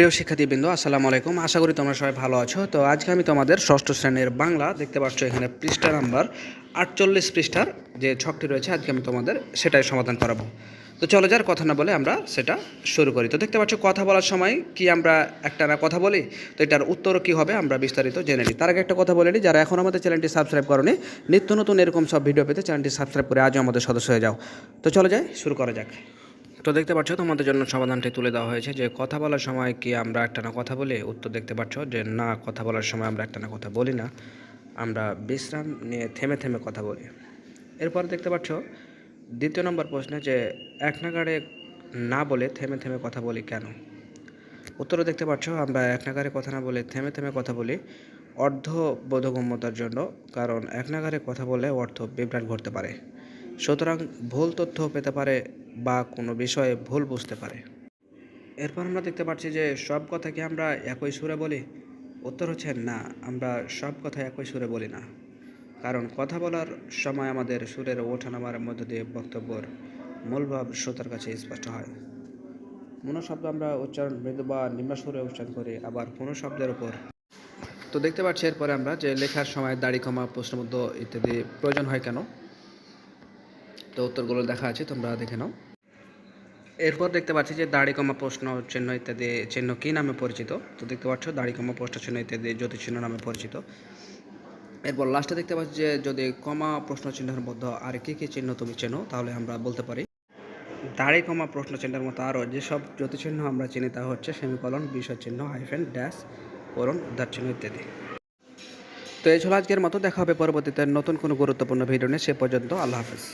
প্রিয় শিক্ষার্থীবৃন্দ, আসসালামু আলাইকুম। আশা করি তোমরা সবাই ভালো আছো। তো আজকে আমি তোমাদের ষষ্ঠ শ্রেণীর বাংলা, দেখতে পাচ্ছ এখানে পৃষ্ঠা নাম্বার 48 পৃষ্ঠার যে ছকটি রয়েছে, আজকে আমি তোমাদের সেটাই সমাধান করাবো। তো চলো যার কথা না বলে আমরা সেটা শুরু করি। তো দেখতে পাচ্ছ কথা বলার সময় কি আমরা একটানা কথা বলি, তো এটার উত্তরও কী হবে আমরা বিস্তারিত জেনে নিই। তার আগে একটা কথা বলে নিই, যারা এখন আমাদের চ্যানেলটি সাবস্ক্রাইব করোনি, নিত্য নতুন এরকম সব ভিডিও পেতে চ্যানেলটি সাবস্ক্রাইব করে আজও আমাদের সদস্য হয়ে যাও। তো চলো যাই, শুরু করা যাক। তো দেখতে পাচ্ছ তোমাদের জন্য সমাধানটি তুলে দেওয়া হয়েছে যে কথা বলার সময় কি আমরা একটানা কথা বলি। উত্তর দেখতে পাচ্ছ যে না, কথা বলার সময় আমরা একটানা কথা বলি না, আমরা বিশ্রাম নিয়ে থেমে থেমে কথা বলি। এরপর দেখতে পাচ্ছ দ্বিতীয় নম্বর প্রশ্নে যে এক নাগাড়ে না বলে থেমে থেমে কথা বলি কেন। উত্তরও দেখতে পাচ্ছ আমরা এক নাগাড়ে কথা না বলে থেমে থেমে কথা বলি অর্ধ বোধগম্যতার জন্য, কারণ এক নাগাড়ে কথা বলে অর্থ বিভ্রাট ঘটতে পারে, সুতরাং ভুল তথ্য পেতে পারে বা কোনো বিষয়ে ভুল বুঝতে পারে। এরপর আমরা দেখতে পাচ্ছি যে সব কথা কি আমরা একই সুরে বলি। উত্তর হচ্ছে না, আমরা সব কথা একই সুরে বলি না, কারণ কথা বলার সময় আমাদের সুরের ওঠানামার মধ্য দিয়ে বক্তব্যের মূলভাব শ্রোতার কাছে স্পষ্ট হয়। কোনো শব্দ আমরা উচ্চারণ মৃদু বা নিম্ন সুরে উচ্চারণ করি, আবার কোনো শব্দের উপর। তো দেখতে পাচ্ছি এরপরে আমরা যে লেখার সময় দাড়ি কমা, প্রশ্নবোধ ইত্যাদি প্রয়োজন হয় কেন। তো উত্তরগুলো দেখা আছে, তোমরা দেখে নাও। এরপর দেখতে পাচ্ছি যে দাড়ি কমা, প্রশ্ন চিহ্ন ইত্যাদি চিহ্ন কী নামে পরিচিত। তো দেখতে পাচ্ছ দাড়ি কমা, প্রশ্ন চিহ্ন ইত্যাদি জ্যোতি চিহ্ন নামে পরিচিত। এরপর লাস্টে দেখতে পাচ্ছি যে যদি কমা প্রশ্ন চিহ্নের মধ্যে আর কী কী চিহ্ন তুমি চেনো, তাহলে আমরা বলতে পারি দাড়ি কমা প্রশ্ন চিহ্নের মতো আরও যেসব জ্যোতি চিহ্ন আমরা চিনি তা হচ্ছে সেমিকলন, বিষয় চিহ্ন, হাইফেন, ড্যাশ, কোলন, উদ্ধার চিহ্ন ইত্যাদি। তো এই ছিল আজকের মতো, দেখা হবে পরবর্তীতে নতুন কোনো গুরুত্বপূর্ণ ভিডিও নিয়ে। সে পর্যন্ত আল্লাহ হাফেজ।